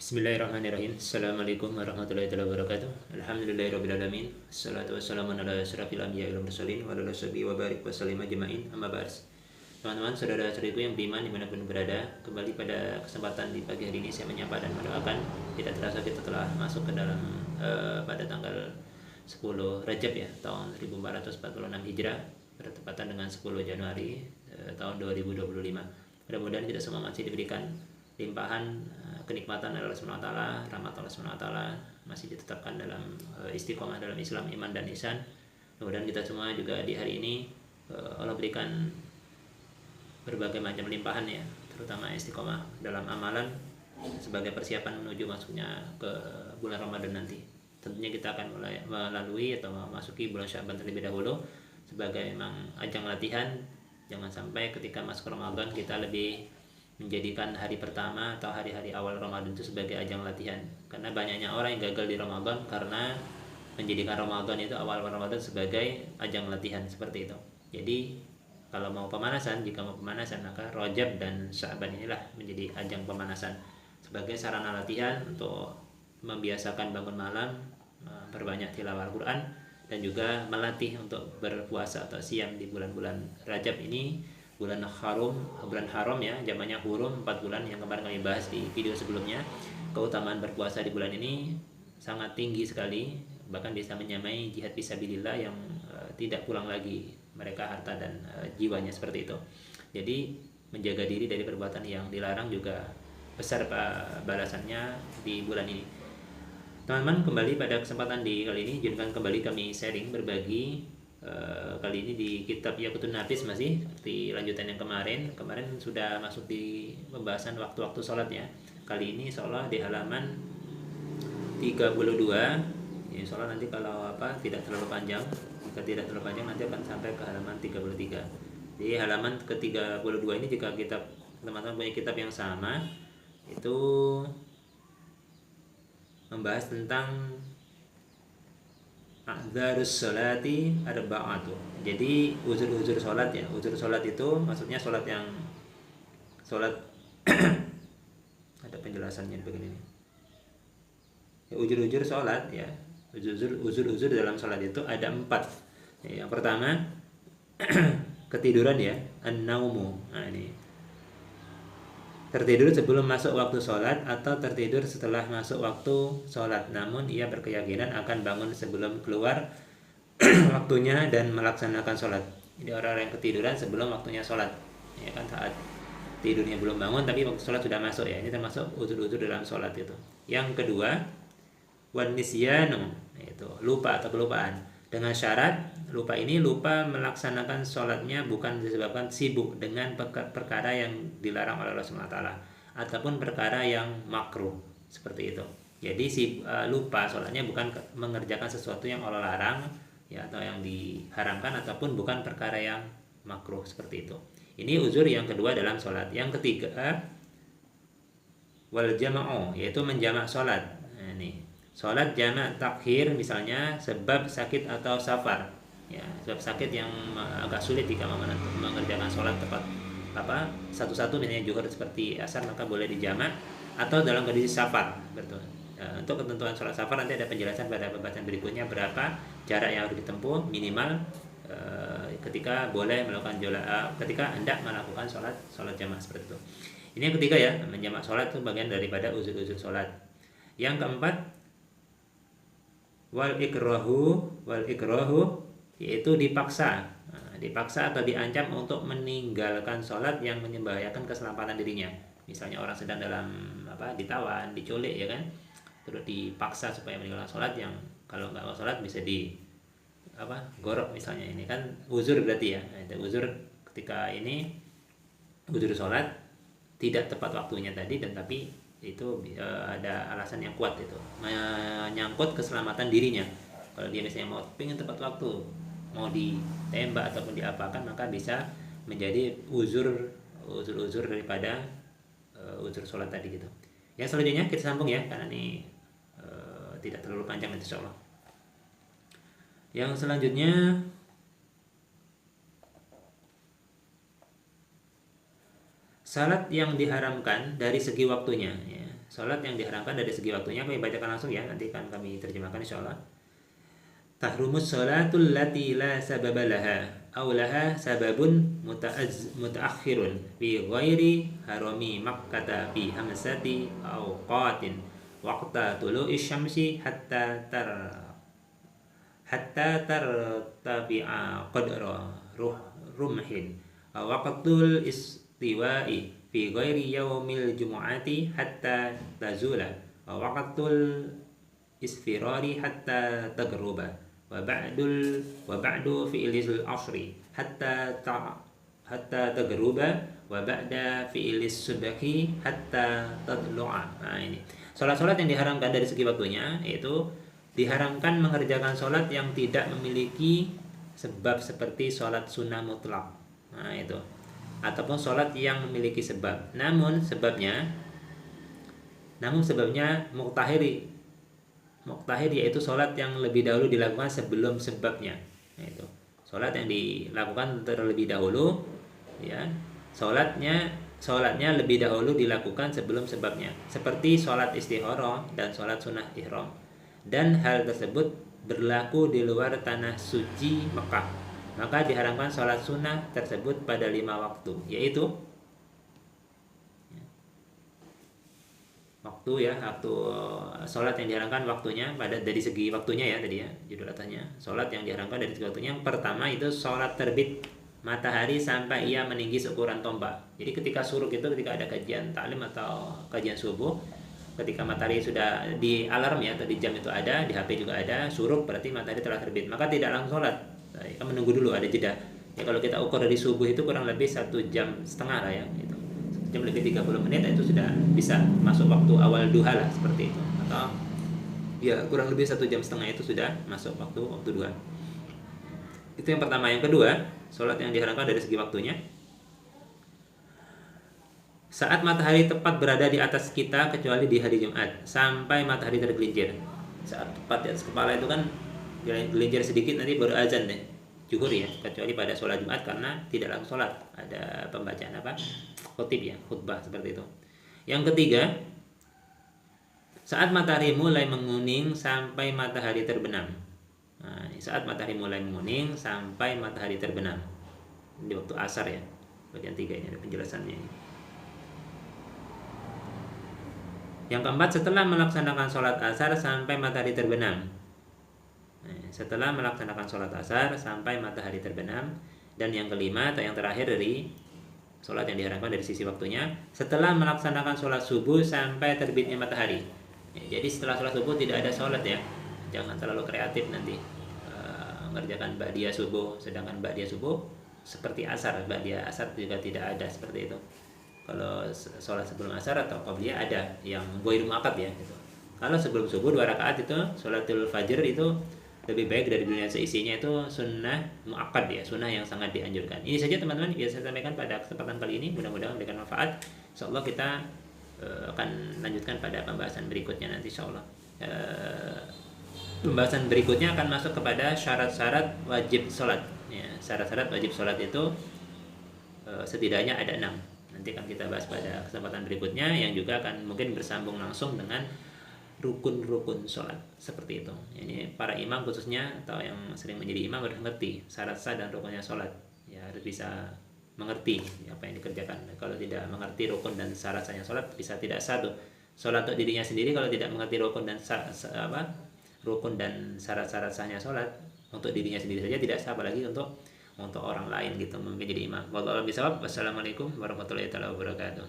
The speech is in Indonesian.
Bismillahirrahmanirrahim. Assalamualaikum warahmatullahi wabarakatuh. Alhamdulillahirrahmanirrahim. Assalatu wassalamu ala asyrafil anbiya'i wal mursalin wa ala sahbihi wa barik wa sallim ajma'in. Amma ba'd. Teman-teman, saudara-saudariku yang beriman dimanapun berada, kembali pada kesempatan di pagi hari ini saya menyapa dan mendoakan. Tidak terasa kita telah masuk ke dalam pada tanggal 10 Rajab ya, tahun 1446 Hijrah, bertepatan dengan 10 Januari tahun 2025. Mudah-mudahan kita semua masih diberikan limpahan kenikmatan Allah SWT, rahmat Allah SWT, masih ditetapkan dalam istiqomah dalam Islam, iman dan ihsan. Mudah-mudahan kita semua juga di hari ini Allah berikan berbagai macam limpahan ya, terutama istiqomah dalam amalan sebagai persiapan menuju masuknya ke bulan Ramadan nanti. Tentunya kita akan melalui atau memasuki bulan Sya'ban terlebih dahulu sebagai memang ajang latihan. Jangan sampai ketika masuk Ramadan kita lebih menjadikan hari pertama atau hari-hari awal Ramadan itu sebagai ajang latihan, karena banyaknya orang yang gagal di Ramadan karena menjadikan Ramadan itu awal Ramadan sebagai ajang latihan seperti itu. Jadi kalau mau pemanasan, jika mau pemanasan maka Rajab dan Sya'ban inilah menjadi ajang pemanasan sebagai sarana latihan untuk membiasakan bangun malam, berbanyak tilawah Al-Quran, dan juga melatih untuk berpuasa atau siam di bulan-bulan Rajab ini, bulan haram ya, zamannya hurum, 4 bulan yang kemarin kami bahas di video sebelumnya. Keutamaan berpuasa di bulan ini sangat tinggi sekali, bahkan bisa menyamai jihad fisabilillah yang tidak pulang lagi mereka harta dan jiwanya seperti itu. Jadi menjaga diri dari perbuatan yang dilarang juga besar balasannya di bulan ini. Teman-teman, kembali pada kesempatan di kali ini, izinkan kembali kami sharing berbagi. Kali ini di kitab Yaqutun Nafis, masih di lanjutan yang kemarin sudah masuk di pembahasan waktu-waktu sholat ya. Kali ini sholat di halaman 32 ya, sholat nanti kalau tidak terlalu panjang, jika tidak terlalu panjang nanti akan sampai ke halaman 33. Jadi halaman ke 32 ini, jika teman-teman punya kitab yang sama, itu membahas tentang a'dzarus sholati arba'atu. Jadi uzur-uzur sholat ya. Uzur sholat itu maksudnya sholat yang ada penjelasannya begini. Ya, uzur-uzur sholat ya. Uzur-uzur dalam sholat itu ada 4. Ya, yang pertama ketiduran ya, an-naumu. Nah, ini tertidur sebelum masuk waktu sholat atau tertidur setelah masuk waktu sholat, namun ia berkeyakinan akan bangun sebelum keluar waktunya dan melaksanakan sholat. Jadi orang-orang yang ketiduran sebelum waktunya sholat ya kan, saat tidurnya belum bangun tapi waktu sholat sudah masuk ya, ini termasuk uzur-uzur dalam sholat itu. Yang kedua, wan nisyanu, yaitu lupa atau kelupaan, dengan syarat lupa ini lupa melaksanakan sholatnya bukan disebabkan sibuk dengan perkara yang dilarang oleh Allah SWT ataupun perkara yang makruh seperti itu. Jadi lupa sholatnya bukan mengerjakan sesuatu yang Allah larang ya, atau yang diharamkan, ataupun bukan perkara yang makruh seperti itu. Ini uzur yang kedua dalam sholat. Yang ketiga, wal jama'u, yaitu menjamak sholat. Nah, ini sholat jamak takhir misalnya sebab sakit atau safar ya, sebab sakit yang agak sulit jika mengerjakan sholat tepat satu-satu, misalnya zuhur seperti asar, maka boleh dijamak, atau dalam kondisi safar. Betul. Untuk ketentuan sholat safar nanti ada penjelasan pada pembahasan berikutnya, berapa jarak yang harus ditempuh minimal ketika boleh melakukan ketika hendak melakukan sholat jamak seperti itu. Ini yang ketiga ya, menjamak sholat itu bagian daripada uzur-uzur sholat. Yang keempat, wal ikrahu, yaitu dipaksa atau diancam untuk meninggalkan sholat yang membahayakan keselamatan dirinya. Misalnya orang sedang dalam ditawan, diculik ya kan, terus dipaksa supaya meninggalkan sholat yang kalau nggak mau sholat bisa gorok misalnya. Ini kan uzur berarti ya. Itu uzur ketika ini uzur sholat tidak tepat waktunya tadi, dan tapi itu ada alasan yang kuat, itu menyangkut keselamatan dirinya. Kalau dia misalnya mau pengen tepat waktu, mau ditembak ataupun diapakan, maka bisa menjadi uzur daripada uzur sholat tadi gitu. Yang selanjutnya kita sambung ya, karena ini tidak terlalu panjang insyaallah. Yang selanjutnya, salat yang diharamkan dari segi waktunya ya. Sholat yang diharamkan dari segi waktunya kami bacakan langsung ya, nanti kan kami terjemahkan insyaallah. Tahrumus sholatul lati la sababa laha aw laha sababun mutaakhirun fi ghairi harami Makkah fi hamsati awqatin waqta tulu'i syamsi hatta tartafi'a qadra rumhin waqtul istiwa'i fi ghairi yaumil jumu'ati hatta tazula waqtul isfirari hatta tagruba wa ba'du fi'lil asri hatta tagruba wa ba'da fi'lis subhi hatta tadlu'a. Nah, ini salat-salat yang diharamkan dari segi waktunya, yaitu diharamkan mengerjakan salat yang tidak memiliki sebab seperti salat sunnah mutlak. Nah, itu ataupun salat yang memiliki sebab. Namun sebabnya muktahir yaitu sholat yang lebih dahulu dilakukan sebelum sebabnya, yaitu sholat yang dilakukan terlebih dahulu, ya, sholatnya lebih dahulu dilakukan sebelum sebabnya, seperti sholat istikharah dan sholat sunnah ihram, dan hal tersebut berlaku di luar tanah suci Mekah, maka diharamkan sholat sunnah tersebut pada 5 waktu, yaitu waktu sholat yang diharamkan waktunya dari segi waktunya ya, tadi ya judul atasnya, sholat yang diharamkan dari segi waktunya. Yang pertama itu sholat terbit matahari sampai ia meninggi seukuran tombak. Jadi ketika suruk itu ketika ada kajian taklim atau kajian subuh, ketika matahari sudah di alarm ya, atau di jam itu ada, di HP juga ada, suruk berarti matahari telah terbit, maka tidak langsung sholat, kita menunggu dulu, ada jeda ya. Kalau kita ukur dari subuh itu kurang lebih 1,5 jam lah ya, itu jam lebih 30 menit itu sudah bisa masuk waktu awal duha lah, seperti itu, atau ya kurang lebih 1,5 jam itu sudah masuk waktu duha. Itu yang pertama. Yang kedua, sholat yang diharamkan dari segi waktunya saat matahari tepat berada di atas kita kecuali di hari Jumat sampai matahari tergelincir. Saat tepat di atas kepala itu kan gelincir sedikit nanti baru azan deh zuhur ya, kecuali pada sholat Jumat karena tidak langsung sholat, ada pembacaan khutbah seperti itu. Yang ketiga, saat matahari mulai menguning sampai matahari terbenam. Nah, saat matahari mulai menguning sampai matahari terbenam, di waktu asar ya, bagian 3 ini ada penjelasannya. Yang keempat, setelah melaksanakan sholat asar sampai matahari terbenam. Setelah melaksanakan sholat asar sampai matahari terbenam. Dan yang kelima atau yang terakhir dari sholat yang diharamkan dari sisi waktunya, setelah melaksanakan sholat subuh sampai terbitnya matahari. Jadi setelah sholat subuh tidak ada sholat ya, jangan terlalu kreatif nanti mengerjakan ba'diyah subuh, sedangkan ba'diyah subuh seperti asar, ba'diyah asar juga tidak ada seperti itu. Kalau sholat sebelum asar atau qabliyah ada yang ghairu muakkad ya gitu. Kalau sebelum subuh 2 rakaat itu sholatul fajr itu lebih baik dari dunia seisinya, itu sunnah muakkad ya, sunnah yang sangat dianjurkan. Ini saja teman-teman yang saya sampaikan pada kesempatan kali ini, mudah-mudahan memberikan manfaat. Insyaallah kita akan lanjutkan pada pembahasan berikutnya nanti insyaallah. Pembahasan berikutnya akan masuk kepada syarat-syarat wajib sholat ya. Syarat-syarat wajib sholat itu setidaknya ada 6. Nanti akan kita bahas pada kesempatan berikutnya, yang juga akan mungkin bersambung langsung dengan rukun-rukun sholat seperti itu. Ini para imam khususnya atau yang sering menjadi imam harus mengerti syarat sah dan rukunnya sholat ya, harus bisa mengerti apa yang dikerjakan. Kalau tidak mengerti rukun dan syarat sahnya sholat, bisa tidak sah tuh sholat untuk dirinya sendiri. Kalau tidak mengerti rukun dan rukun dan syarat-syarat sahnya sholat untuk dirinya sendiri saja tidak sah, apalagi untuk orang lain gitu, mungkin jadi imam. Wallahu a'lam bishawab. Wassalamualaikum warahmatullahi wabarakatuh.